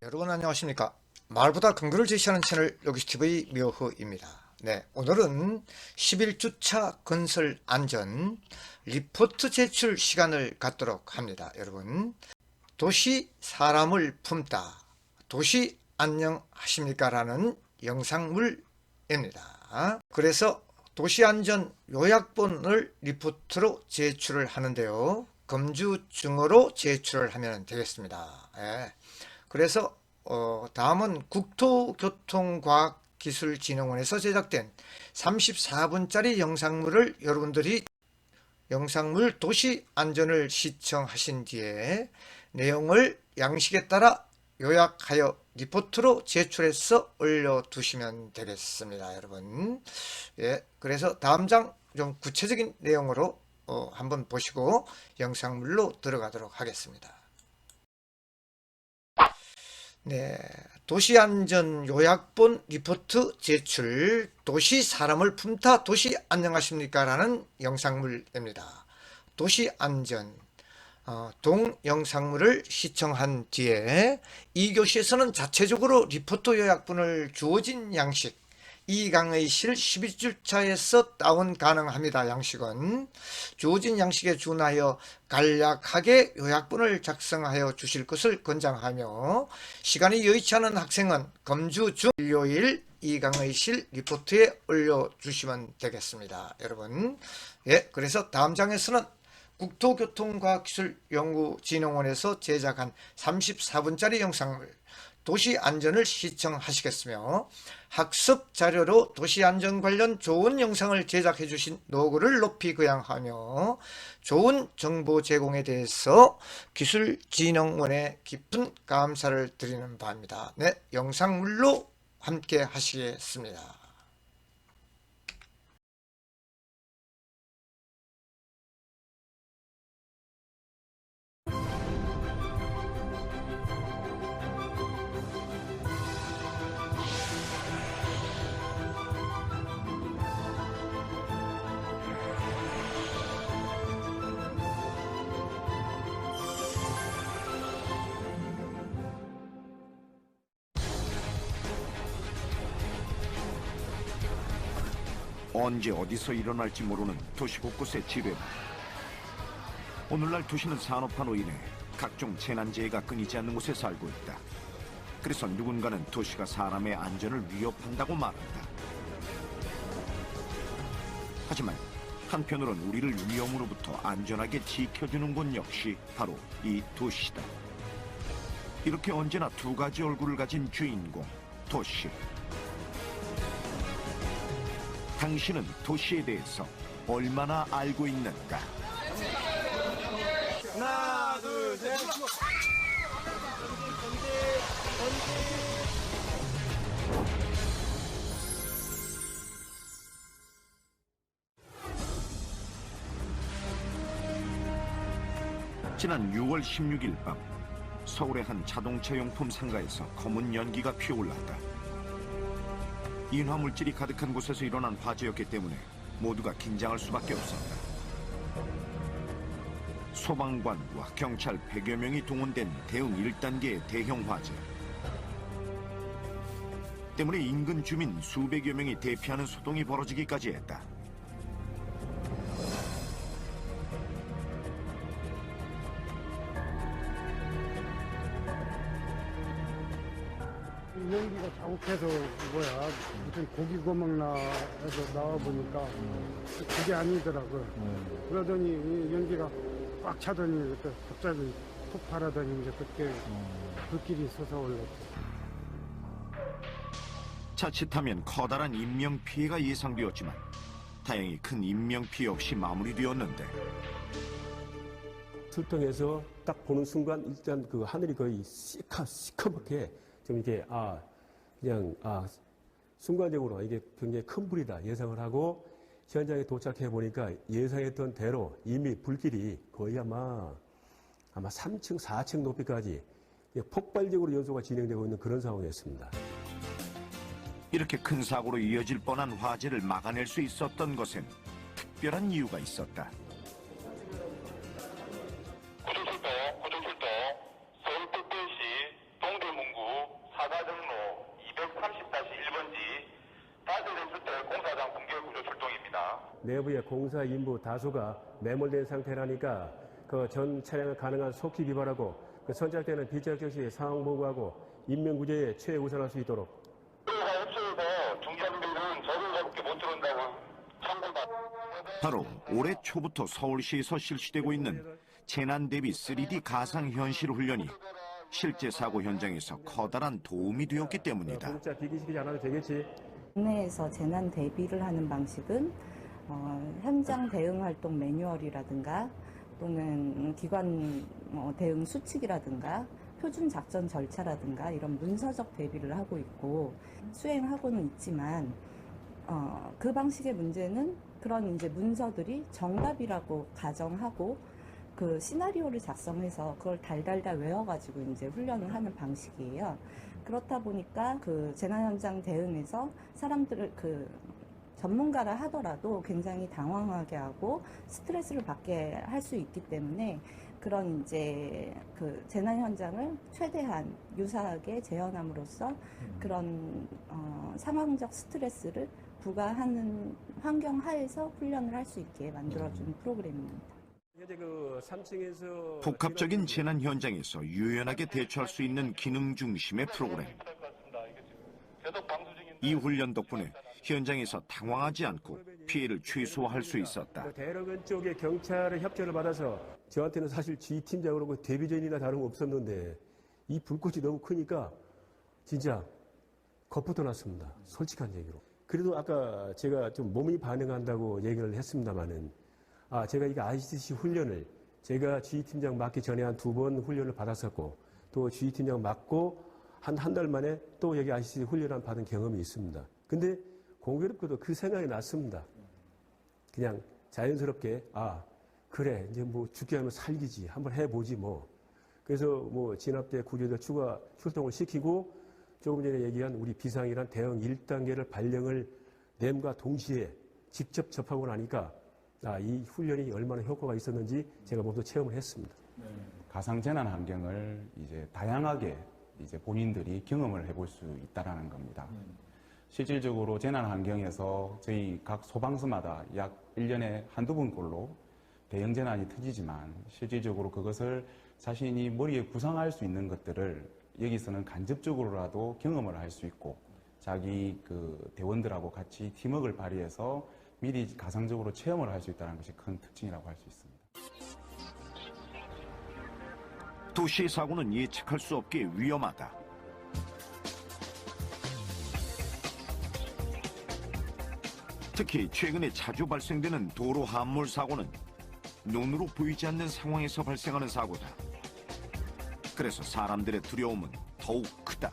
여러분 안녕하십니까. 말보다 근거를 제시하는 채널 요기스TV 묘허입니다. 네, 오늘은 11주차 건설 안전 리포트 제출 시간을 갖도록 합니다. 여러분, 도시 사람을 품다, 도시 안녕하십니까 라는 영상물입니다. 그래서 도시안전 요약본을 리포트로 제출을 하는데요, 검주증으로 제출을 하면 되겠습니다. 예. 그래서 다음은 국토교통과학기술진흥원에서 제작된 34분짜리 영상물을 여러분들이 영상물 도시안전을 시청하신 뒤에 내용을 양식에 따라 요약하여 리포트로 제출해서 올려두시면 되겠습니다. 여러분, 예, 그래서 다음 장 좀 구체적인 내용으로 한번 보시고 영상물로 들어가도록 하겠습니다. 네, 도시안전 요약본 리포트 제출, 도시 사람을 품다 도시 안녕하십니까 라는 영상물입니다. 도시안전 동영상물을 시청한 뒤에 2교시에서는 자체적으로 리포트 요약본을 주어진 양식 2강의 실 11주차에서 다운 가능합니다. 양식은 주어진 양식에 준하여 간략하게 요약본을 작성하여 주실 것을 권장하며, 시간이 여의치 않은 학생은 검주 중 일요일 2강의 실 리포트에 올려주시면 되겠습니다. 여러분, 예, 그래서 다음 장에서는 국토교통과학기술연구진흥원에서 제작한 34분짜리 영상물 도시안전을 시청하시겠으며, 학습 자료로 도시안전 관련 좋은 영상을 제작해 주신 노고를 높이 거양하며 좋은 정보 제공에 대해서 기술진흥원에 깊은 감사를 드리는 바입니다. 네, 영상물로 함께 하시겠습니다. 언제 어디서 일어날지 모르는 도시 곳곳의 지뢰. 오늘날 도시는 산업화로 인해 각종 재난재해가 끊이지 않는 곳에 살고 있다. 그래서 누군가는 도시가 사람의 안전을 위협한다고 말한다. 하지만 한편으론 우리를 위험으로부터 안전하게 지켜주는 곳 역시 바로 이 도시다. 이렇게 언제나 두 가지 얼굴을 가진 주인공, 도시. 당신은 도시에 대해서 얼마나 알고 있는가? 하나, 둘, 셋. 지난 6월 16일 밤 서울의 한 자동차 용품 상가에서 검은 연기가 피어올랐다. 인화물질이 가득한 곳에서 일어난 화재였기 때문에 모두가 긴장할 수밖에 없었다. 소방관과 경찰 100여 명이 동원된 대응 1단계의 대형 화재 때문에 인근 주민 수백여 명이 대피하는 소동이 벌어지기까지 했다. 연기가 자욱해서 무슨 고기 구멍나에서 나와 보니까 그게 아니더라고요. 그러더니 이 연기가 꽉 차더니 그때 갑자기 폭발하더니 이제 그때 불길이 솟아올랐죠. 자칫하면 커다란 인명피해가 예상되었지만 다행히 큰 인명피해 없이 마무리되었는데, 출동해서 딱 보는 순간 일단 그 하늘이 거의 시커멓게 좀 이렇게 순간적으로 이게 굉장히 큰 불이다 예상을 하고 현장에 도착해 보니까 예상했던 대로 이미 불길이 거의 아마 3층, 4층 높이까지 폭발적으로 연소가 진행되고 있는 그런 상황이었습니다. 이렇게 큰 사고로 이어질 뻔한 화재를 막아낼 수 있었던 것엔 특별한 이유가 있었다. 고정출동, 서울특별시 동대문구 내부에 공사 인부 다수가 매몰된 상태라니까 그 전 차량을 가능한 속히 비발하고 그 선착되는 비자격 시 상황 보고하고 인명구제에 최우선할 수 있도록. 협조해서 중장비는 저들밖에 못 들어온다고 참고받. 바로 올해 초부터 서울시에서 실시되고 있는 재난 대비 3D 가상현실 훈련이 실제 사고 현장에서 커다란 도움이 되었기 때문이다. 공짜 비기시키지 않아도 되겠지. 국내에서 재난 대비를 하는 방식은 현장 대응 활동 매뉴얼이라든가 또는 기관 대응 수칙이라든가 표준 작전 절차라든가 이런 문서적 대비를 하고 있고 수행하고는 있지만 그 방식의 문제는 그런 이제 문서들이 정답이라고 가정하고 그 시나리오를 작성해서 그걸 달달달 외워가지고 이제 훈련을 하는 방식이에요. 그렇다 보니까 그 재난 현장 대응에서 사람들을 그 전문가라 하더라도 굉장히 당황하게 하고 스트레스를 받게 할 수 있기 때문에 그런 이제 그 재난 현장을 최대한 유사하게 재현함으로써 그런 상황적 스트레스를 부과하는 환경 하에서 훈련을 할 수 있게 만들어주는 프로그램입니다. 현재 그 3층에서 복합적인 재난 현장에서 유연하게 대처할 수 있는 기능 중심의 프로그램. 이 훈련 덕분에 현장에서 당황하지 않고 피해를 최소화할 수 있었다. 대로변 쪽에 경찰의 협조를 받아서 저한테는 사실 지휘팀장으로 그 데뷔전이나 다름없었는데 이 불꽃이 너무 크니까 진짜 겁부터 났습니다. 솔직한 얘기로. 그래도 아까 제가 좀 몸이 반응한다고 얘기를 했습니다마는 제가 이게 ICC 훈련을 제가 지휘팀장 맡기 전에 한 2번 훈련을 받았었고 또 지휘팀장 맡고 한 달 만에 또 여기 ICC 훈련을 받은 경험이 있습니다. 근데 공교롭게도 그 생각이 났습니다. 그냥 자연스럽게 그래 이제 뭐 죽게 하면 살기지 한번 해보지 뭐. 그래서 뭐 진압대 구조대 추가 출동을 시키고 조금 전에 얘기한 우리 비상이란 대응 1단계를 발령을 냄과 동시에 직접 접하고 나니까 이 훈련이 얼마나 효과가 있었는지 제가 모두 체험을 했습니다. 가상 재난 환경을 이제 다양하게 이제 본인들이 경험을 해볼 수 있다라는 겁니다. 실질적으로 재난 환경에서 저희 각 소방서마다 약 1년에 한두 번꼴로 대형 재난이 터지지만 실질적으로 그것을 자신이 머리에 구상할 수 있는 것들을 여기서는 간접적으로라도 경험을 할 수 있고 자기 그 대원들하고 같이 팀워크를 발휘해서 미리 가상적으로 체험을 할 수 있다는 것이 큰 특징이라고 할 수 있습니다. 도시의 사고는 예측할 수 없게 위험하다. 특히 최근에 자주 발생되는 도로 함몰 사고는 눈으로 보이지 않는 상황에서 발생하는 사고다. 그래서 사람들의 두려움은 더욱 크다.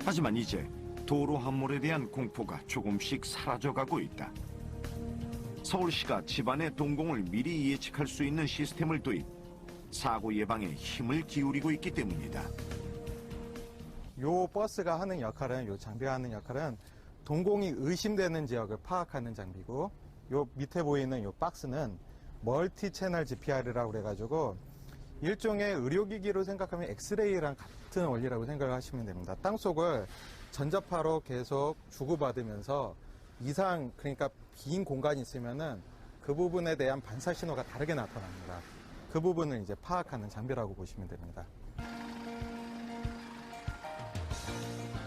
하지만 이제 도로 함몰에 대한 공포가 조금씩 사라져가고 있다. 서울시가 집안의 동공을 미리 예측할 수 있는 시스템을 도입, 사고 예방에 힘을 기울이고 있기 때문이다. 요 버스가 하는 역할은, 요 장비가 하는 역할은 동공이 의심되는 지역을 파악하는 장비고, 요 밑에 보이는 요 박스는 멀티 채널 GPR이라고 그래가지고 일종의 의료기기로 생각하면 엑스레이랑 같은 원리라고 생각을 하시면 됩니다. 땅속을 전자파로 계속 주고받으면서 이상, 그러니까 빈 공간이 있으면은 그 부분에 대한 반사 신호가 다르게 나타납니다. 그 부분을 이제 파악하는 장비라고 보시면 됩니다.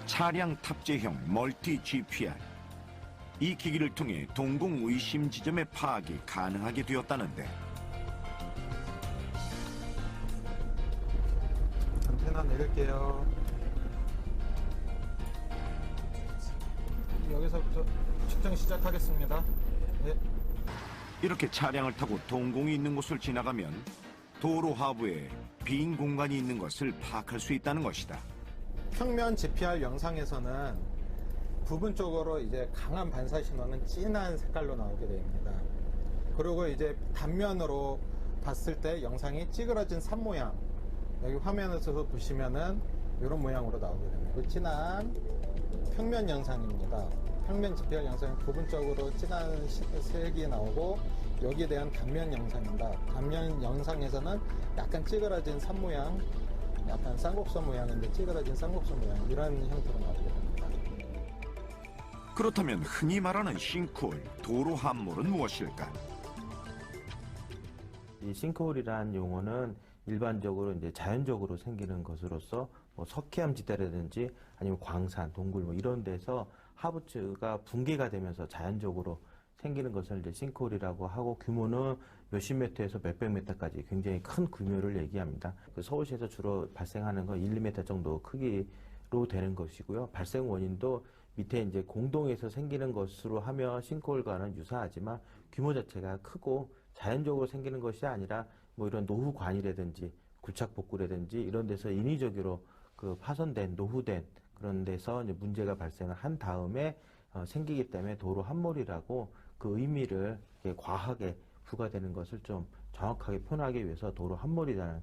차량 탑재형 멀티 GPR. 이 기기를 통해 동공 의심 지점의 파악이 가능하게 되었다는데. 안테나 내릴게요. 여기서부터 측정 시작하겠습니다. 네. 이렇게 차량을 타고 동공이 있는 곳을 지나가면 도로 하부에 빈 공간이 있는 것을 파악할 수 있다는 것이다. 평면 GPR 영상에서는 부분적으로 이제 강한 반사 신호는 진한 색깔로 나오게 됩니다. 그리고 이제 단면으로 봤을 때 영상이 찌그러진 산 모양, 여기 화면에서 보시면은 이런 모양으로 나오게 됩니다. 그 진한 평면 영상입니다. 평면 GPR 영상은 부분적으로 진한 색이 나오고 여기에 대한 단면 영상입니다. 단면 영상에서는 약간 찌그러진 산 모양, 약간 쌍곡선 모양인데 찌그러진 쌍곡선 모양 이런 형태로 나오게 됩니다. 그렇다면 흔히 말하는 싱크홀, 도로 함몰은 무엇일까? 이 싱크홀이라는 용어는 일반적으로 이제 자연적으로 생기는 것으로서 뭐 석회암 지대라든지 아니면 광산, 동굴 뭐 이런 데서 하부츠가 붕괴가 되면서 자연적으로 생기는 것을 이제 싱크홀이라고 하고 규모는 몇십 미터에서 몇백 미터까지 굉장히 큰 규모를 얘기합니다. 그 서울시에서 주로 발생하는 건 1, 2m 정도 크기로 되는 것이고요. 발생 원인도 밑에 이제 공동에서 생기는 것으로 하면 싱크홀과는 유사하지만 규모 자체가 크고 자연적으로 생기는 것이 아니라 뭐 이런 노후관이라든지 굴착복구라든지 이런 데서 인위적으로 그 파손된 노후된 그런 데서 이제 문제가 발생을 한 다음에 생기기 때문에 도로 함몰이라고 그 의미를 과하게 부과되는 것을 좀 정확하게 표현하기 위해서 도로 함몰이라는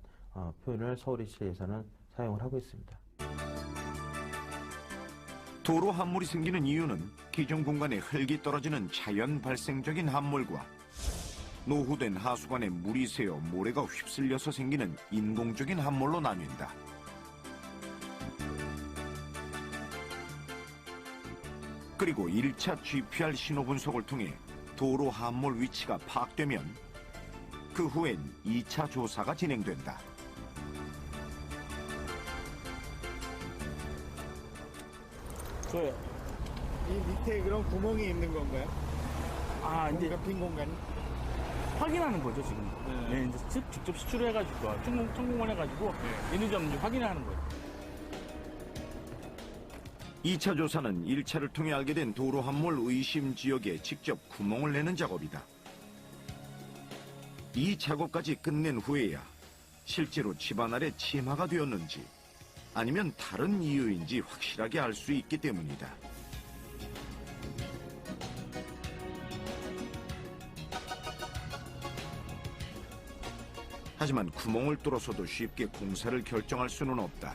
표현을 서울시에서는 사용을 하고 있습니다. 도로 함몰이 생기는 이유는 기존 공간에 흙이 떨어지는 자연 발생적인 함몰과 노후된 하수관에 물이 새어 모래가 휩쓸려서 생기는 인공적인 함몰로 나뉜다. 그리고 1차 GPR 신호 분석을 통해 도로 함몰 위치가 파악되면 그 후엔 2차 조사가 진행된다. 저요. 이 밑에 그런 구멍이 있는 건가요? 아, 이제 빈 공간이? 확인하는 거죠, 지금. 네, 이제 직접 수출해가지고, 청공을 해가지고, 있는지 없는지 확인을 하는 거예요. 2차 조사는 1차를 통해 알게 된 도로 함몰 의심 지역에 직접 구멍을 내는 작업이다. 이 작업까지 끝낸 후에야 실제로 집안 아래 침하가 되었는지 아니면 다른 이유인지 확실하게 알 수 있기 때문이다. 하지만 구멍을 뚫어서도 쉽게 공사를 결정할 수는 없다.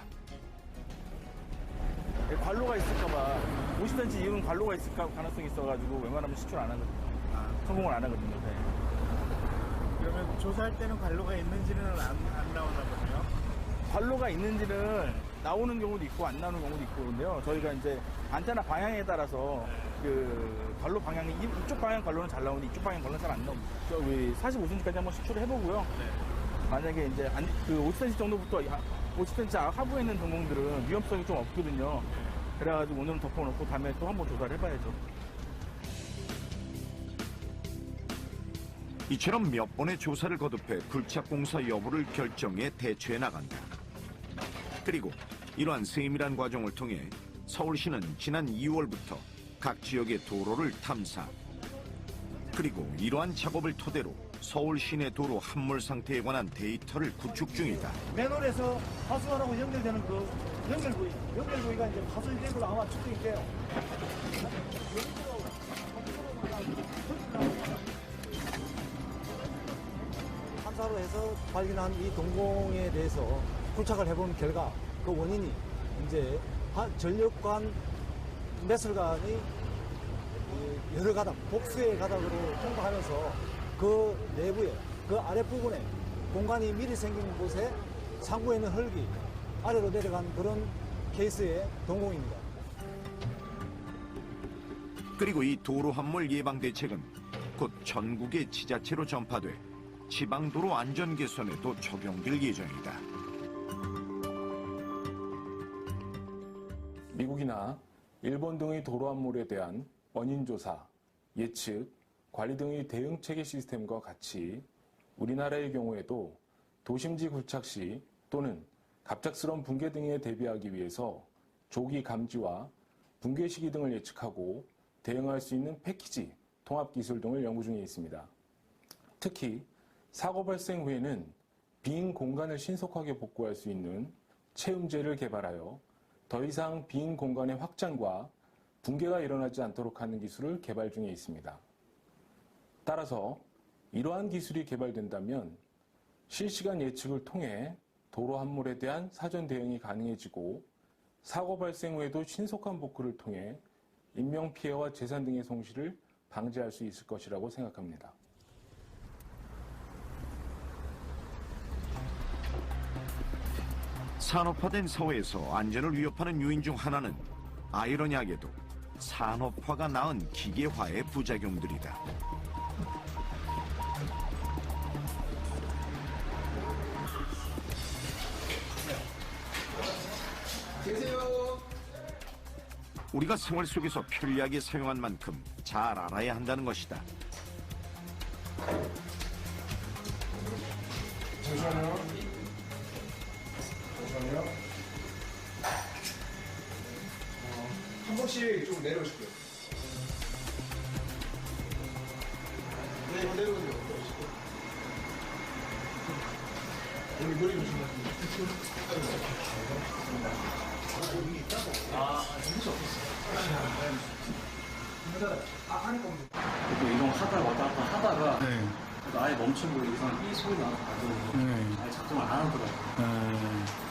관로가 있을까봐, 50cm 이후는 관로가 있을 가능성이 있어가지고, 웬만하면 시출 안 하거든요. 성공을 안 하거든요. 네. 그러면 조사할 때는 관로가 있는지는 안 나오나 보네요. 관로가 있는지는 나오는 경우도 있고, 안 나오는 경우도 있고, 그런데요. 저희가 이제 안테나 방향에 따라서 그 관로 방향이, 이쪽 방향 관로는 잘 나오는데, 이쪽 방향 관로는 잘 안 나옵니다. 우리 45cm까지 한번 시출을 해보고요. 만약에 이제 그 50cm 정도부터 50cm 하부에 있는 동공들은 위험성이 좀 없거든요. 그래가지고 오늘은 덮어놓고 다음에 또 한번 조사를 해봐야죠. 이처럼 몇 번의 조사를 거듭해 굴착 공사 여부를 결정해 대처해 나간다. 그리고 이러한 세밀한 과정을 통해 서울시는 지난 2월부터 각 지역의 도로를 탐사. 그리고 이러한 작업을 토대로 서울 시내 도로 함몰 상태에 관한 데이터를 구축 중이다. 맨홀에서 하수관하고 연결되는 그 연결부위가 이제 파손이 된 걸로 아마 추정이 돼요. 탐사로 해서 발견한 이 동공에 대해서 굴착을 해본 결과 그 원인이 이제 전력관 매설관이 여러 가닥, 복수의 가닥으로 통과하면서 그 내부에, 그 아랫부분에 공간이 미리 생긴 곳에 상부에 있는 흙이 아래로 내려간 그런 케이스의 동공입니다. 그리고 이 도로 함몰 예방 대책은 곧 전국의 지자체로 전파돼 지방도로 안전 개선에도 적용될 예정이다. 미국이나 일본 등의 도로 함몰에 대한 원인 조사, 예측, 관리 등의 대응 체계 시스템과 같이 우리나라의 경우에도 도심지 굴착 시 또는 갑작스러운 붕괴 등에 대비하기 위해서 조기 감지와 붕괴 시기 등을 예측하고 대응할 수 있는 패키지, 통합 기술 등을 연구 중에 있습니다. 특히 사고 발생 후에는 빈 공간을 신속하게 복구할 수 있는 체음제를 개발하여 더 이상 빈 공간의 확장과 붕괴가 일어나지 않도록 하는 기술을 개발 중에 있습니다. 따라서 이러한 기술이 개발된다면 실시간 예측을 통해 도로 함몰에 대한 사전 대응이 가능해지고 사고 발생 후에도 신속한 복구를 통해 인명피해와 재산 등의 손실을 방지할 수 있을 것이라고 생각합니다. 산업화된 사회에서 안전을 위협하는 요인 중 하나는 아이러니하게도 산업화가 낳은 기계화의 부작용들이다. 우리가 생활 속에서 편리하게 사용한 만큼 잘 알아야 한다는 것이다. 한 번씩 좀 내려오실게요. 네, 내려오세요. 여기 머리 조심하세요. 여기 있다고? 재밌어 없었어요. 하니까 또 이동하다 왔다 갔다 하다가 아예 멈추고 이상 이 소리 나서 가지고 아예 작동을 안 하더라고요.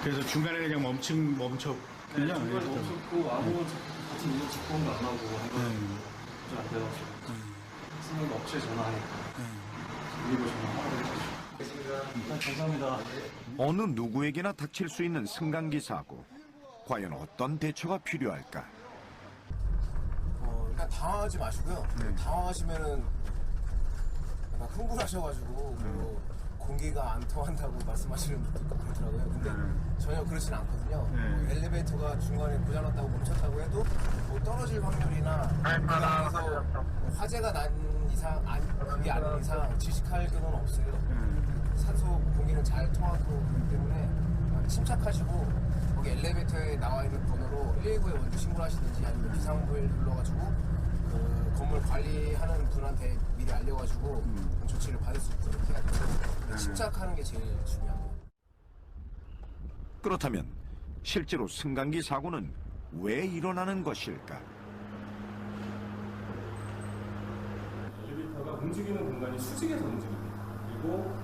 그래서 중간에 그냥 멈춰. 네, 중간에 멈췄고 아무 같은 이동 작동도 안 하고 좀안 돼가지고 생각도 업체에 전화하니까 그리고 전화하라고 해가지고 감사합니다. 어느 누구에게나 닥칠 수 있는 승강기 사고. 과연 어떤 대처가 필요할까? 일단 당황하지 마시고요. 당황하시면은 약간 흥분하셔가지고 공기가 안 통한다고 말씀하시는 분도 있고 그러더라고요. 근데 전혀 그렇진 않거든요. 뭐 엘리베이터가 중간에 고장났다고 멈췄다고 해도 뭐 떨어질 확률이나 그래서 뭐 화재가 난 이상 그게 아닌 이상 질식할 경우는 없어요. 산소 공기는 잘 통하고 그렇기 때문에 침착하시고 거기 엘리베이터에 나와 있는 번호로 119에 먼저 신고를 하시든지 아니면 비상벨 눌러가지고 그 건물 관리하는 분한테 미리 알려가지고 조치를 받을 수 있도록 해야 돼요. 침착하는 게 제일 중요합니다. 그렇다면 실제로 승강기 사고는 왜 일어나는 것일까? 엘리베이터가 움직이는 공간이 수직에서 움직입니다. 그리고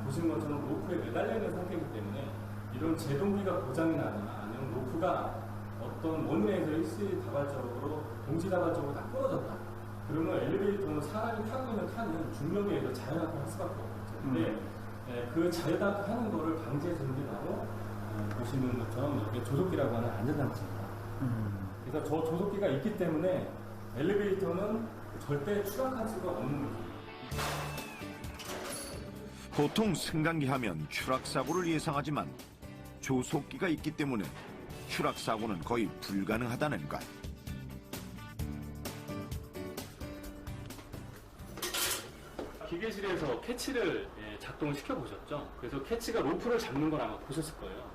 보시는 것처럼 로프에 매달려 있는 상태이기 때문에 이런 제동기가 고장이 나거나 아니면 로프가 어떤 원인에서 일시다발적으로 동시다발적으로 다 끊어졌다. 그러면 엘리베이터는 사람이 타고 있는 칸은 중력에 의해서 자연하게 할 수밖에 없죠. 근데 그 자연하게 하는 거를 방지해 주는 게 바로 보시는 것처럼 이렇게 조속기라고 하는 안전장치입니다. 그래서 저 조속기가 있기 때문에 엘리베이터는 절대 추락할 수가 없는 거죠. 보통 승강기 하면 추락사고를 예상하지만 조속기가 있기 때문에 추락사고는 거의 불가능하다는 것. 기계실에서 캐치를 작동시켜 보셨죠? 그래서 캐치가 로프를 잡는 걸 아마 보셨을 거예요.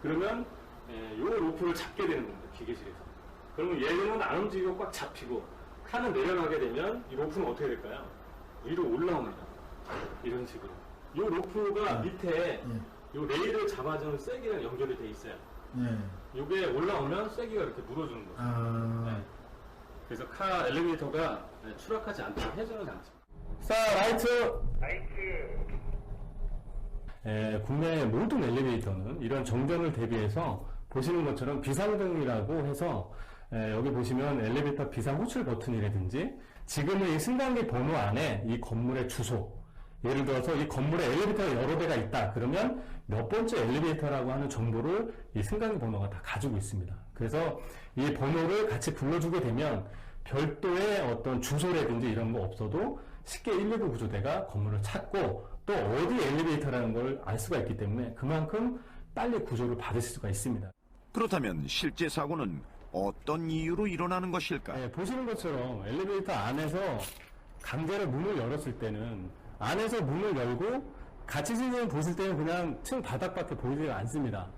그러면 이 로프를 잡게 되는 겁니다. 기계실에서. 그러면 얘는 안 움직이고 꽉 잡히고 칸을 내려가게 되면 이 로프는 어떻게 될까요? 위로 올라옵니다. 이런 식으로. 이 로프가 밑에 이 레일을 잡아주는 쐐기랑 연결이 돼 있어요. 이게 올라오면 쐐기가 이렇게 물어주는 거죠. 네. 그래서 엘리베이터가 추락하지 않도록 해주는 장치. 자, 라이트! 국내 모든 엘리베이터는 이런 정전을 대비해서 보시는 것처럼 비상등이라고 해서 여기 보시면 엘리베이터 비상 호출 버튼이라든지 지금은 이 승강기 번호 안에 이 건물의 주소, 예를 들어서 이 건물에 엘리베이터가 여러 대가 있다. 그러면 몇 번째 엘리베이터라고 하는 정보를 이 승강기 번호가 다 가지고 있습니다. 그래서 이 번호를 같이 불러주게 되면 별도의 어떤 주소라든지 이런 거 없어도 쉽게 119 구조대가 건물을 찾고 또 어디 엘리베이터라는 걸 알 수가 있기 때문에 그만큼 빨리 구조를 받을 수가 있습니다. 그렇다면 실제 사고는 어떤 이유로 일어나는 것일까? 보시는 것처럼 엘리베이터 안에서 강제로 문을 열었을 때는 안에서 문을 열고 같이 진행을 보실 때는 그냥 층 바닥밖에 보이지가 않습니다.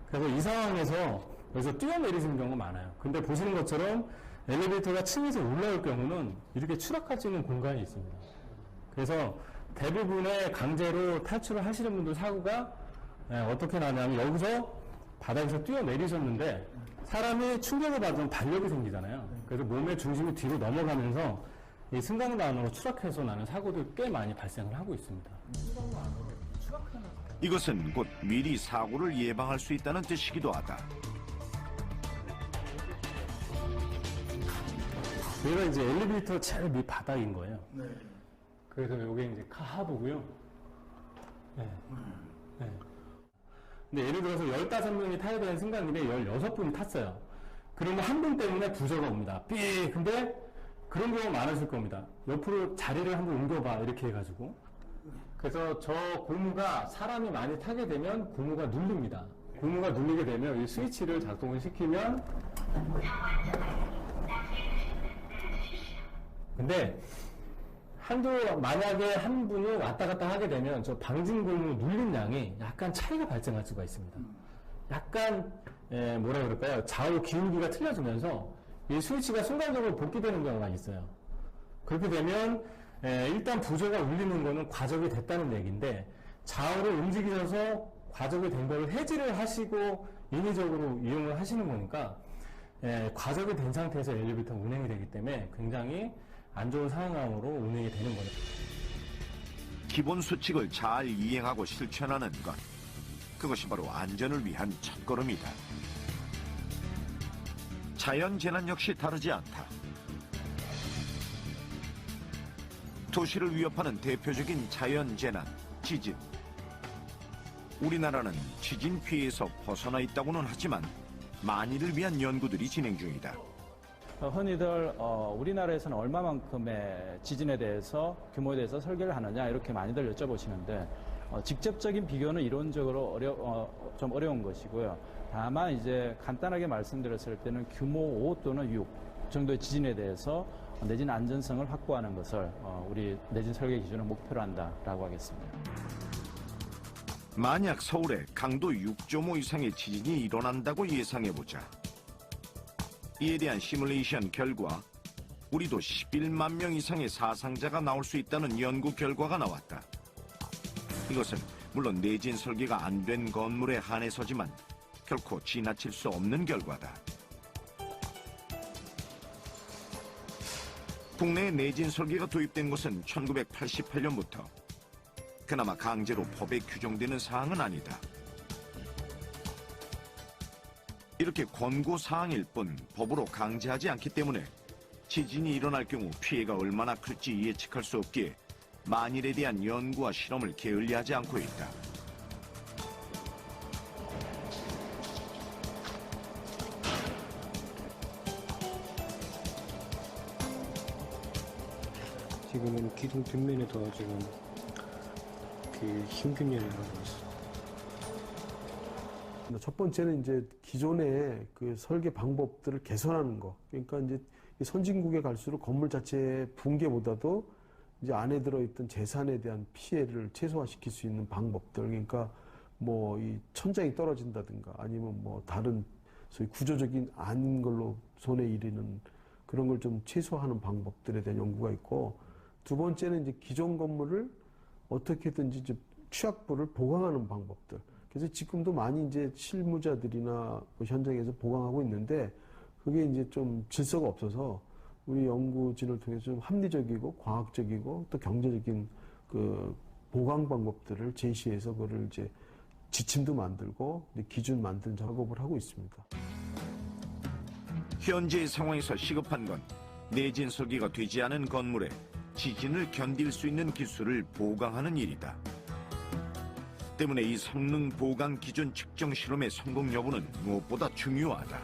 그래서 이 상황에서 여기서 뛰어내리시는 경우가 많아요. 근데 보시는 것처럼 엘리베이터가 층에서 올라올 경우는 이렇게 추락할 수 있는 공간이 있습니다. 그래서 대부분의 강제로 탈출을 하시는 분들 사고가 어떻게 나냐면 여기서 바닥에서 뛰어내리셨는데 사람이 충격을 받으면 반력이 생기잖아요. 그래서 몸의 중심이 뒤로 넘어가면서 이 승강기 안으로 추락해서 나는 사고도 꽤 많이 발생을 하고 있습니다. 이것은 곧 미리 사고를 예방할 수 있다는 뜻이기도 하다. 여기가 이제 엘리베이터 제일 밑 바닥인 거예요. 그래서 여기 이제 하부고요. 네. 근데 예를 들어서 15명이 타야 되는 승강길에 16분이 탔어요. 그러면 한 분 때문에 부저가 옵니다. 삐! 근데 그런 경우 많으실 겁니다. 옆으로 자리를 한번 옮겨봐. 이렇게 해가지고. 그래서 저 고무가 사람이 많이 타게 되면 고무가 눌립니다. 고무가 눌리게 되면 이 스위치를 작동을 시키면 근데 만약에 한 분이 왔다 갔다 하게 되면 저 방진 고무 눌린 양이 약간 차이가 발생할 수가 있습니다. 약간 뭐라 그럴까요? 좌우 기울기가 틀려지면서 이 스위치가 순간적으로 복귀되는 경우가 있어요. 그렇게 되면 일단 부저가 울리는 거는 과적이 됐다는 얘기인데 좌우로 움직이셔서 과적이 된 걸 해지를 하시고 인위적으로 이용을 하시는 거니까 과적이 된 상태에서 엘리베이터가 운행이 되기 때문에 굉장히 안 좋은 상황으로 운행이 되는 거예요. 기본 수칙을 잘 이행하고 실천하는 것. 그것이 바로 안전을 위한 첫걸음이다. 자연재난 역시 다르지 않다. 도시를 위협하는 대표적인 자연재난, 지진. 우리나라는 지진 피해에서 벗어나 있다고는 하지만 만일을 위한 연구들이 진행 중이다. 흔히들 우리나라에서는 얼마만큼의 지진에 대해서 규모에 대해서 설계를 하느냐 이렇게 많이들 여쭤보시는데 직접적인 비교는 이론적으로 좀 어려운 것이고요. 다만 이제 간단하게 말씀드렸을 때는 규모 5 또는 6 정도의 지진에 대해서 내진 안전성을 확보하는 것을 우리 내진 설계 기준을 목표로 한다라고 하겠습니다. 만약 서울에 강도 6.5 이상의 지진이 일어난다고 예상해보자. 이에 대한 시뮬레이션 결과 우리도 11만 명 이상의 사상자가 나올 수 있다는 연구 결과가 나왔다. 이것은 물론 내진 설계가 안 된 건물에 한해서지만 결코 지나칠 수 없는 결과다. 국내에 내진 설계가 도입된 것은 1988년부터. 그나마 강제로 법에 규정되는 사항은 아니다. 이렇게 권고 사항일 뿐 법으로 강제하지 않기 때문에 지진이 일어날 경우 피해가 얼마나 클지 예측할 수 없기에 만일에 대한 연구와 실험을 게을리하지 않고 있다. 지금은 기둥 뒷면에도 지금 그 힘균열이 나고 있어. 첫 번째는 이제 기존의 그 설계 방법들을 개선하는 거. 그러니까 이제 선진국에 갈수록 건물 자체의 붕괴보다도 이제 안에 들어있던 재산에 대한 피해를 최소화시킬 수 있는 방법들. 그러니까 뭐 이 천장이 떨어진다든가 아니면 뭐 다른 소위 구조적인 아닌 걸로 손에 이르는 그런 걸 좀 최소화하는 방법들에 대한 연구가 있고, 두 번째는 이제 기존 건물을 어떻게든지 이제 취약부를 보강하는 방법들. 그래서 지금도 많이 이제 실무자들이나 뭐 현장에서 보강하고 있는데 그게 이제 좀 질서가 없어서 우리 연구진을 통해서 좀 합리적이고 과학적이고 또 경제적인 그 보강 방법들을 제시해서 그거를 이제 지침도 만들고 기준 만드는 작업을 하고 있습니다. 현재의 상황에서 시급한 건 내진 설계가 되지 않은 건물에 지진을 견딜 수 있는 기술을 보강하는 일이다. 때문에 이 성능 보강 기준 측정 실험의 성공 여부는 무엇보다 중요하다.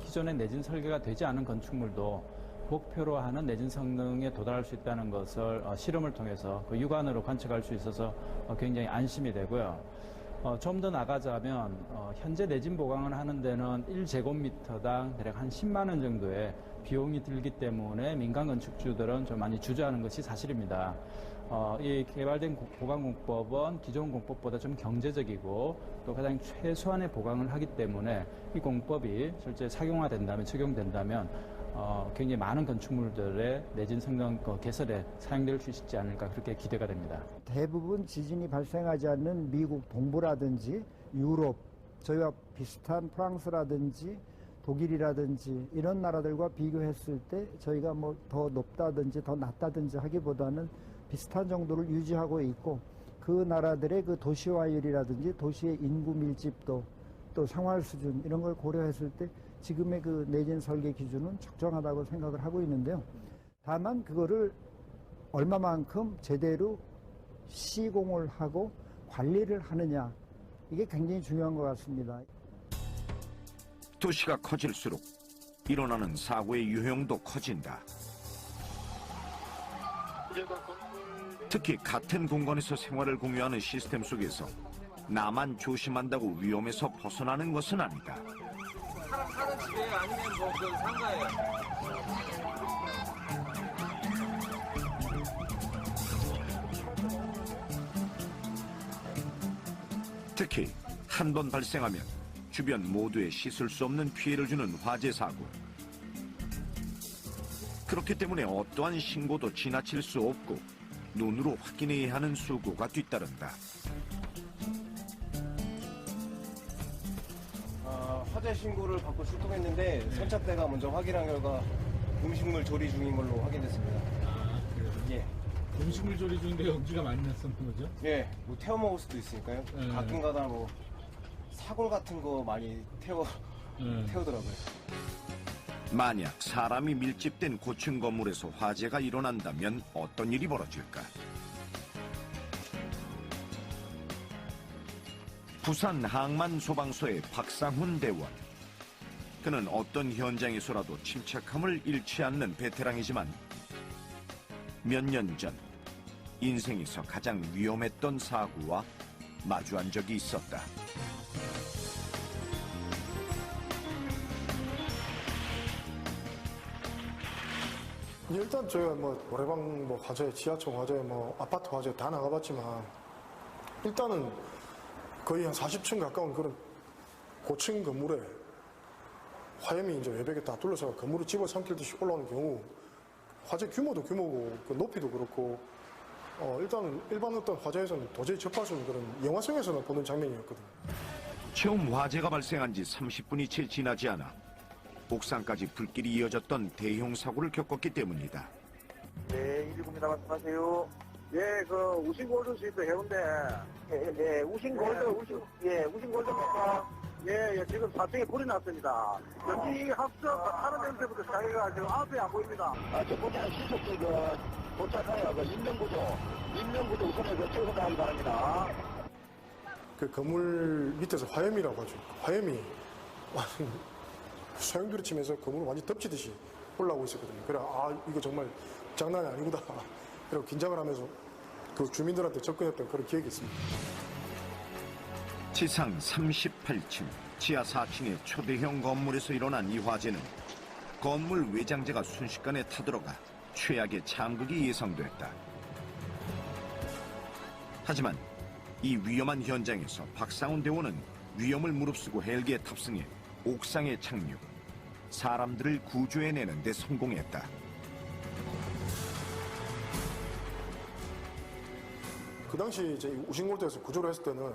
기존의 내진 설계가 되지 않은 건축물도 목표로 하는 내진 성능에 도달할 수 있다는 것을 실험을 통해서 그 육안으로 관측할 수 있어서 굉장히 안심이 되고요. 좀 더 나가자면 현재 내진 보강을 하는 데는 1제곱미터당 대략 한 10만 원 정도의 비용이 들기 때문에 민간 건축주들은 좀 많이 주저하는 것이 사실입니다. 이 개발된 보강공법은 기존 공법보다 좀 경제적이고 또 가장 최소한의 보강을 하기 때문에 이 공법이 실제 착용화된다면, 적용된다면 굉장히 많은 건축물들의 내진 성능 개선에 사용될 수 있지 않을까 그렇게 기대가 됩니다. 대부분 지진이 발생하지 않는 미국 동부라든지 유럽, 저희와 비슷한 프랑스라든지 독일이라든지 이런 나라들과 비교했을 때 저희가 뭐 더 높다든지 더 낮다든지 하기보다는 비슷한 정도를 유지하고 있고, 그 나라들의 그 도시화율이라든지 도시의 인구 밀집도 또 생활 수준 이런 걸 고려했을 때 지금의 그 내진 설계 기준은 적정하다고 생각을 하고 있는데요. 다만 그거를 얼마만큼 제대로 시공을 하고 관리를 하느냐, 이게 굉장히 중요한 것 같습니다. 도시가 커질수록 일어나는 사고의 유형도 커진다. 특히 같은 공간에서 생활을 공유하는 시스템 속에서 나만 조심한다고 위험에서 벗어나는 것은 아니다. 사람 사는 집이에요? 아니면 뭐 그 상가예요? 특히 한 번 발생하면 주변 모두에 씻을 수 없는 피해를 주는 화재 사고. 그렇기 때문에 어떠한 신고도 지나칠 수 없고 눈으로 확인해야 하는 수고가 뒤따른다. 화재 신고를 받고 출동했는데 선착대가 먼저 확인한 결과 음식물 조리 중인 걸로 확인됐습니다. 아, 그래요? 예. 음식물 조리 중인데 연기가 많이 났었는 거죠? 예, 뭐 태워 먹을 수도 있으니까요. 가끔가다 뭐 사골 같은 거 많이 태우더라고요. 만약 사람이 밀집된 고층 건물에서 화재가 일어난다면 어떤 일이 벌어질까? 부산 항만소방서의 박상훈 대원. 그는 어떤 현장에서라도 침착함을 잃지 않는 베테랑이지만 몇 년 전 인생에서 가장 위험했던 사고와 마주한 적이 있었다. 일단 저희가 뭐 노래방 뭐 화재, 지하철 화재, 뭐 아파트 화재 다 나가봤지만 일단은 거의 한 40층 가까운 그런 고층 건물에 화염이 이제 외벽에 다 둘러서 건물을 집어삼키듯이 올라오는 경우 화재 규모도 규모고 그 높이도 그렇고 일단 일반 어떤 화재에서는 도저히 접할 수 없는 그런 영화성에서는 보는 장면이었거든요. 처음 화재가 발생한 지 30분이 채 지나지 않아 옥상까지 불길이 이어졌던 대형 사고를 겪었기 때문이다. 네, 119입니다. 말씀하세요. 예, 그 우신골드 스위트 해운대. 예, 우신골드, 우신골드입니까? 예, 지금 4층에 불이 났습니다. 여기 하는 냄새부터 시작해가 지금 앞에 안 보입니다. 저 분이 한 시속도 도착하여 인명구조 우선에서 최선다하기 바랍니다. 그 건물 밑에서 화염이라고 하죠. 화염이 완전 소용돌이 치면서 건물을 완전 덮치듯이 올라오고 있었거든요. 그래, 이거 정말 장난이 아니구나. 그리고 긴장을 하면서 그 주민들한테 접근했던 그런 기억이 있습니다. 지상 38층, 지하 4층의 초대형 건물에서 일어난 이 화재는 건물 외장재가 순식간에 타들어가 최악의 참극이 예상됐다. 하지만 이 위험한 현장에서 박상훈 대원은 위험을 무릅쓰고 헬기에 탑승해 옥상에 착륙, 사람들을 구조해내는 데 성공했다. 그 당시 이제 우신골드에서 구조를 했을 때는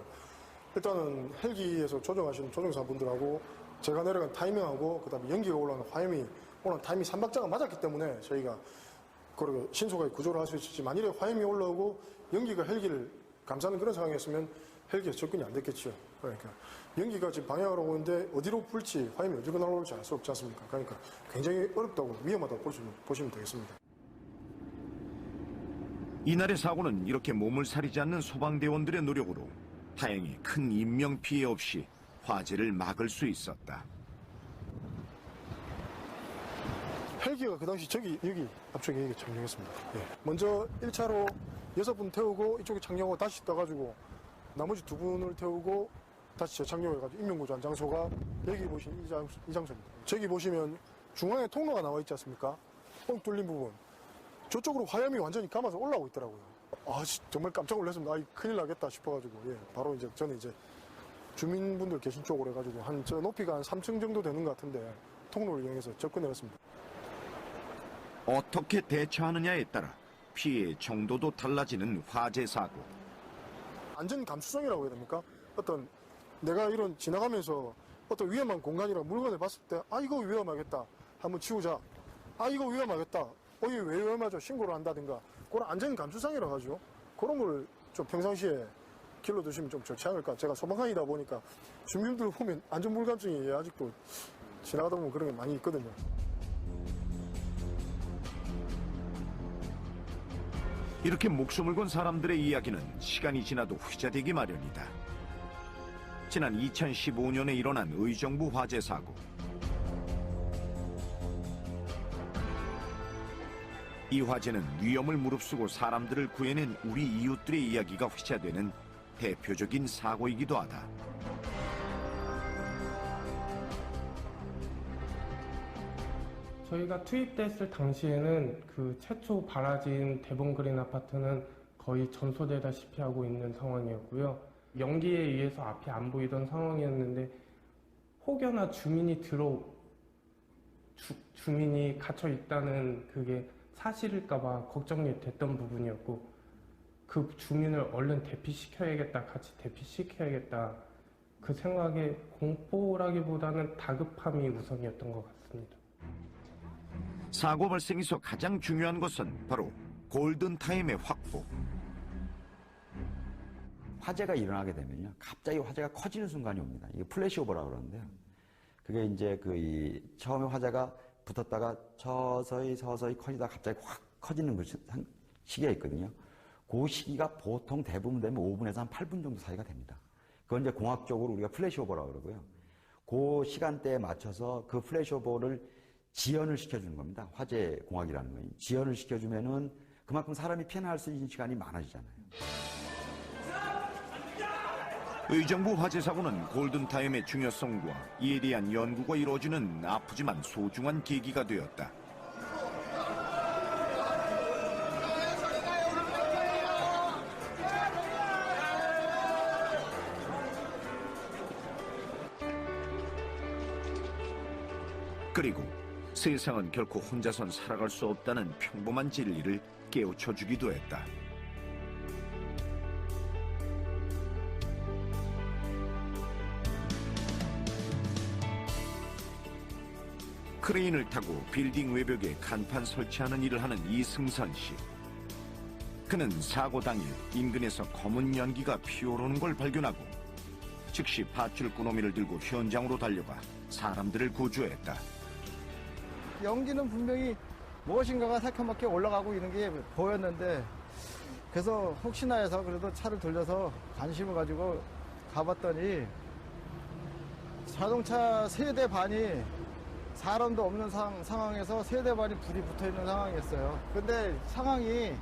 일단은 헬기에서 조종하시는 조종사분들하고 제가 내려간 타이밍하고 그다음에 연기가 올라오는 화염이 오는 타이밍 3박자가 맞았기 때문에 저희가 그렇게 신속하게 구조를 할 수 있었지, 만일에 화염이 올라오고 연기가 헬기를 감싸는 그런 상황이었으면 헬기에 접근이 안 됐겠죠. 그러니까 연기가 지금 방향으로 오는데 어디로 불지, 화염이 어디로 날아올지 알 수 없지 않습니까? 그러니까 굉장히 어렵다고 위험하다고 보시면 되겠습니다. 이날의 사고는 이렇게 몸을 사리지 않는 소방대원들의 노력으로 다행히 큰 인명피해 없이 화재를 막을 수 있었다. 헬기가 그 당시 여기 앞쪽에 여기 착륙했습니다. 예. 먼저 1차로 6분 태우고 이쪽에 착륙하고 다시 떠가지고 나머지 2분을 태우고 다시 재착륙해가지고 인명구조한 장소가 여기 보신 이 장소입니다. 저기 보시면 중앙에 통로가 나와 있지 않습니까? 뻥 뚫린 부분. 저쪽으로 화염이 완전히 감아서 올라오고 있더라고요. 정말 깜짝 놀랐습니다. 큰일 나겠다 싶어가지고, 예. 바로 이제 저는 이제 주민분들 계신 쪽으로 해가지고 저 높이가 한 3층 정도 되는 것 같은데 통로를 이용해서 접근을 했습니다. 어떻게 대처하느냐에 따라 피해의 정도도 달라지는 화재 사고. 안전 감수성이라고 해야 됩니까? 어떤 내가 이런 지나가면서 어떤 위험한 공간이나 물건을 봤을 때 이거 위험하겠다. 한번 치우자. 이거 위험하겠다. 이게 왜 위험하죠? 신고를 한다든가. 그런 안전 감수성이라고 하죠. 그런 걸 좀 평상시에 길러두시면 좀 좋지 않을까. 제가 소방관이다 보니까 주민들 보면 안전불감증이 아직도 지나가다 보면 그런 게 많이 있거든요. 이렇게 목숨을 건 사람들의 이야기는 시간이 지나도 회자되기 마련이다. 지난 2015년에 일어난 의정부 화재 사고. 이 화재는 위험을 무릅쓰고 사람들을 구해낸 우리 이웃들의 이야기가 회자되는 대표적인 사고이기도 하다. 저희가 투입됐을 당시에는 그 최초 발화진 대본그린 아파트는 거의 전소되다시피 하고 있는 상황이었고요. 연기에 의해서 앞이 안 보이던 상황이었는데 혹여나 주민이 갇혀 있다는 그게 사실일까봐 걱정이 됐던 부분이었고, 그 주민을 얼른 대피시켜야겠다, 같이 대피시켜야겠다, 그 생각에 공포라기보다는 다급함이 우선이었던 것 같습니다. 사고 발생에서 가장 중요한 것은 바로 골든타임의 확보. 화재가 일어나게 되면요, 갑자기 화재가 커지는 순간이 옵니다. 이게 플래시오버라고 그러는데요. 그게 이제 처음에 화재가 붙었다가 서서히 커지다 갑자기 확 커지는 그 시기가 있거든요. 그 시기가 보통 대부분 되면 5분에서 한 8분 정도 사이가 됩니다. 그건 이제 공학적으로 우리가 플래시오버라고 그러고요. 그 시간대에 맞춰서 그 플래시오버를 지연을 시켜주는 겁니다. 화재 공학이라는 거예요. 지연을 시켜주면은 그만큼 사람이 피난할 수 있는 시간이 많아지잖아요. 의정부 화재 사고는 골든타임의 중요성과 이에 대한 연구가 이루어지는 아프지만 소중한 계기가 되었다. 그리고 세상은 결코 혼자선 살아갈 수 없다는 평범한 진리를 깨우쳐주기도 했다. 크레인을 타고 빌딩 외벽에 간판 설치하는 일을 하는 이승선 씨. 그는 사고 당일 인근에서 검은 연기가 피어오르는 걸 발견하고 즉시 밧줄 꾸러미를 들고 현장으로 달려가 사람들을 구조했다. 연기는 분명히 무엇인가가 새카맣게 올라가고 있는 게 보였는데, 그래서 혹시나 해서 그래도 차를 돌려서 관심을 가지고 가봤더니 자동차 3대 반이 사람도 없는 상황에서 3대 반이 불이 붙어 있는 상황이었어요. 근데 상황이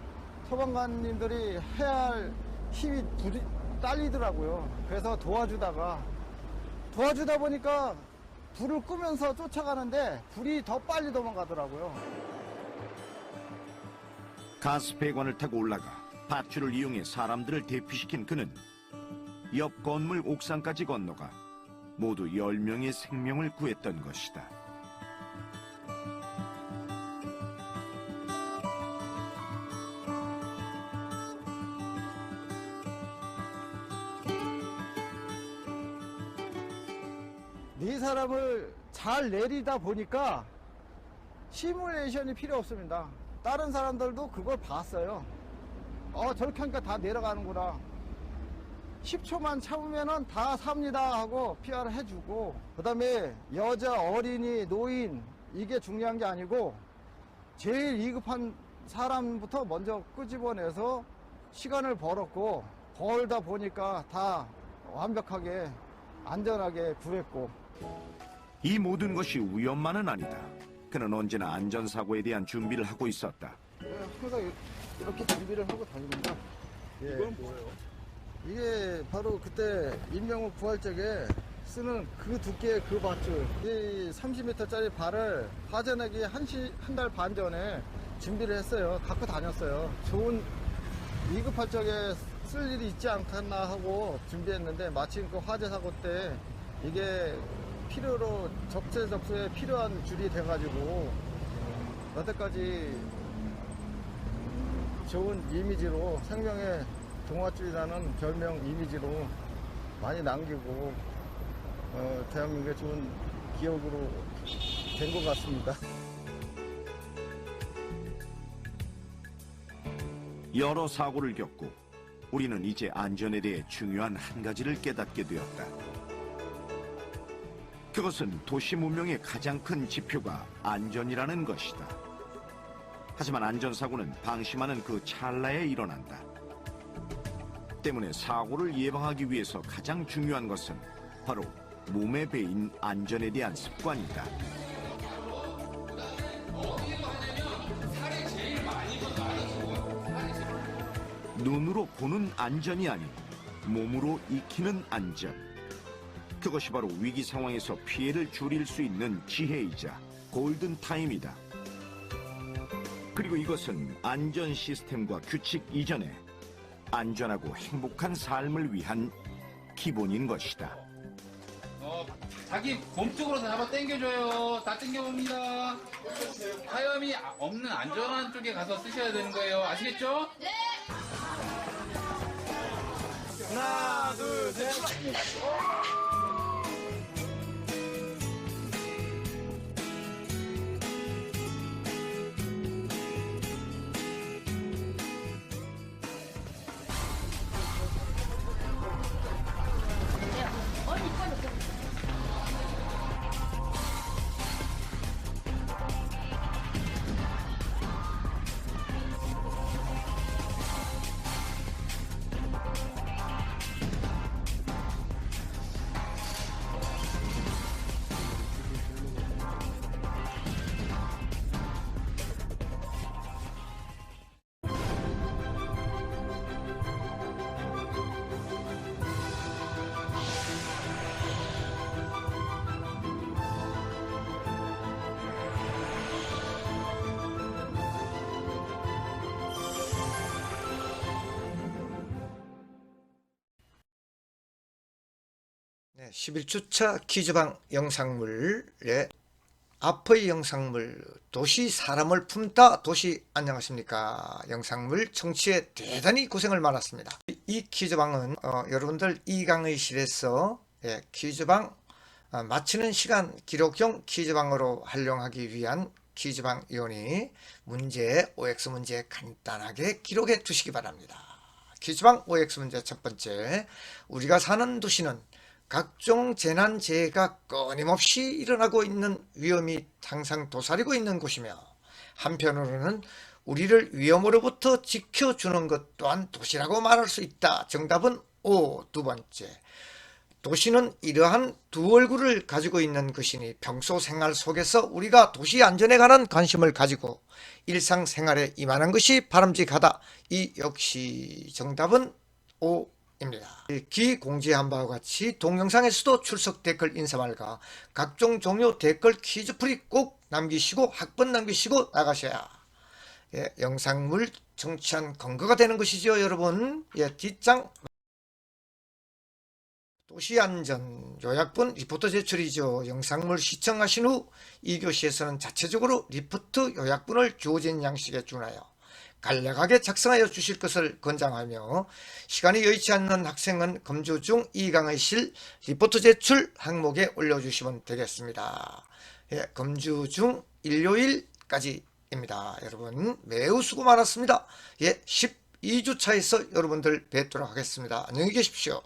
소방관님들이 해야 할 힘이 딸리더라고요. 그래서 도와주다 보니까 불을 끄면서 쫓아가는데 불이 더 빨리 도망가더라고요. 가스 배관을 타고 올라가 밧줄을 이용해 사람들을 대피시킨 그는 옆 건물 옥상까지 건너가 모두 10명의 생명을 구했던 것이다. 네 사람을 잘 내리다 보니까 시뮬레이션이 필요 없습니다. 다른 사람들도 그걸 봤어요. 저렇게 하니까 다 내려가는구나. 10초만 참으면 다 삽니다 하고 PR을 해주고, 그 다음에 여자, 어린이, 노인, 이게 중요한 게 아니고 제일 위급한 사람부터 먼저 끄집어내서 시간을 벌었고, 벌다 보니까 다 완벽하게 안전하게 구했고. 이 모든 것이 우연만은 아니다. 그는 언제나 안전사고에 대한 준비를 하고 있었다. 항상 이렇게 준비를 하고 다닙니다. 이건 뭐예요? 이게 바로 그때 인명을 구할 적에 쓰는 그 두께의 그 밧줄, 이 30m짜리 발을 화재나기 한 달 반 전에 준비를 했어요. 갖고 다녔어요. 좋은 위급할 적에 쓸 일이 있지 않겠나 하고 준비했는데, 마침 그 화재 사고 때 이게 필요로 접수에 필요한 줄이 돼가지고 여태까지 좋은 이미지로, 생명의 동화줄이라는 별명 이미지로 많이 남기고 대한민국의 좋은 기억으로 된 것 같습니다. 여러 사고를 겪고 우리는 이제 안전에 대해 중요한 한 가지를 깨닫게 되었다. 그것은 도시 문명의 가장 큰 지표가 안전이라는 것이다. 하지만 안전사고는 방심하는 그 찰나에 일어난다. 때문에 사고를 예방하기 위해서 가장 중요한 것은 바로 몸에 배인 안전에 대한 습관이다. 눈으로 보는 안전이 아닌 몸으로 익히는 안전. 그것이 바로 위기 상황에서 피해를 줄일 수 있는 지혜이자 골든타임이다. 그리고 이것은 안전 시스템과 규칙 이전에 안전하고 행복한 삶을 위한 기본인 것이다. 자기 몸쪽으로 잡아 당겨줘요. 다 당겨봅니다. 화염이 없는 안전한 쪽에 가서 쓰셔야 되는 거예요. 아시겠죠? 네. 하나, 둘, 셋. 네, 11주차 퀴즈방 영상물의 앞의 영상물 도시 사람을 품다 도시 안녕하십니까. 영상물 청취에 대단히 고생을 많았습니다. 이 퀴즈방은 여러분들 이강의실에서 퀴즈방 마치는 시간 기록형 퀴즈방으로 활용하기 위한 퀴즈방위원이 문제 OX 문제 간단하게 기록해 두시기 바랍니다. 퀴즈방 OX 문제 첫 번째, 우리가 사는 도시는 각종 재난재해가 끊임없이 일어나고 있는 위험이 항상 도사리고 있는 곳이며 한편으로는 우리를 위험으로부터 지켜주는 것 또한 도시라고 말할 수 있다. 정답은 O. 두 번째, 도시는 이러한 두 얼굴을 가지고 있는 것이니 평소 생활 속에서 우리가 도시 안전에 관한 관심을 가지고 일상생활에 임하는 것이 바람직하다. 이 역시 정답은 O. 입니다. 기공지한 바와 같이 동영상에서도 출석 댓글 인사말과 각종 종료 댓글 퀴즈풀이 꼭 남기시고 학번 남기시고 나가셔야 영상물 청취한 근거가 되는 것이죠. 여러분, 뒷장 도시안전 요약본 리포트 제출이죠. 영상물 시청하신 후 2교시에서는 자체적으로 리포트 요약본을 주어진 양식에 준하여 간략하게 작성하여 주실 것을 권장하며 시간이 여의치 않는 학생은 검주 중 이강의실 리포트 제출 항목에 올려주시면 되겠습니다. 검주 중 일요일까지입니다. 여러분 매우 수고 많았습니다. 12주차에서 여러분들 뵙도록 하겠습니다. 안녕히 계십시오.